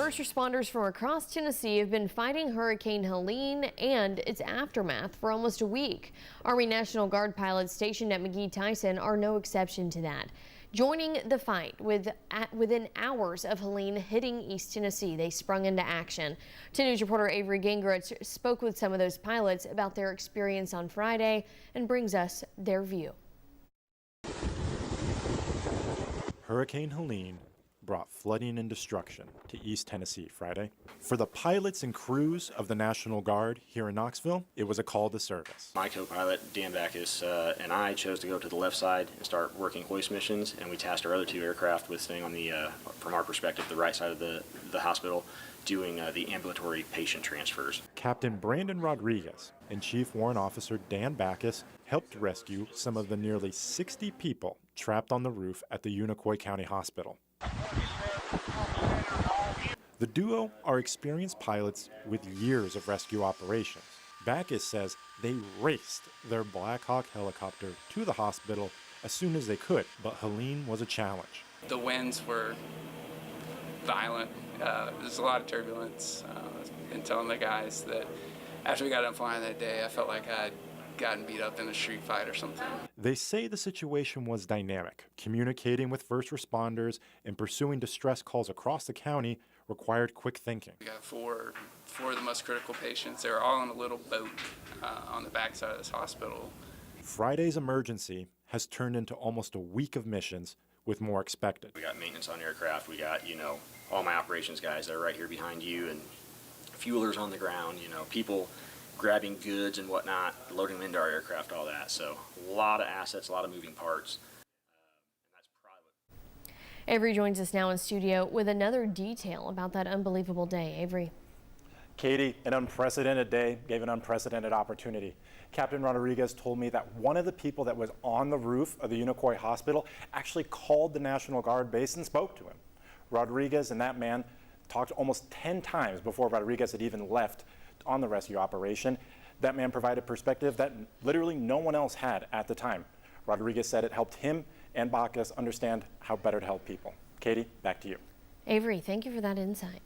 First responders from across Tennessee have been fighting Hurricane Helene and its aftermath for almost a week. Army National Guard pilots stationed at McGhee Tyson are no exception to that. Joining the fight within hours of Helene hitting East Tennessee, they sprung into action. 10 News reporter Avery Gingrich spoke with some of those pilots about their experience on Friday and brings us their view. Hurricane Helene brought flooding and destruction to East Tennessee Friday. For the pilots and crews of the National Guard here in Knoxville, it was a call to service. My co-pilot, Dan Backus, and I chose to go to the left side and start working hoist missions, and we tasked our other two aircraft with staying on the, from our perspective, the right side of the hospital, doing the ambulatory patient transfers. Captain Brandon Rodriguez and Chief Warrant Officer Dan Backus helped rescue some of the nearly 60 people trapped on the roof at the Unicoi County Hospital. The duo are experienced pilots with years of rescue operations. Backus says they raced their Black Hawk helicopter to the hospital as soon as they could, but Helene was a challenge. The winds were violent. There's a lot of turbulence. I've been telling the guys that after we got done flying that day, I felt like I'd gotten beat up in a street fight or something. They say the situation was dynamic. Communicating with first responders and pursuing distress calls across the county required quick thinking. We got four of the most critical patients. They were all in a little boat on the backside of this hospital. Friday's emergency has turned into almost a week of missions, with more expected. We got maintenance on aircraft. We got, all my operations guys that are right here behind you, and fuelers on the ground, people grabbing goods and whatnot, loading them into our aircraft, all that. So a lot of assets, a lot of moving parts. And that's probably... Avery joins us now in studio with another detail about that unbelievable day. Avery. Katie, an unprecedented day gave an unprecedented opportunity. Captain Rodriguez told me that one of the people that was on the roof of the Unicoi Hospital actually called the National Guard base and spoke to him. Rodriguez and that man talked almost 10 times before Rodriguez had even left on the rescue operation. That man provided perspective that literally no one else had at the time. Rodriguez said it helped him and Backus understand how better to help people. Katie, back to you. Avery, thank you for that insight.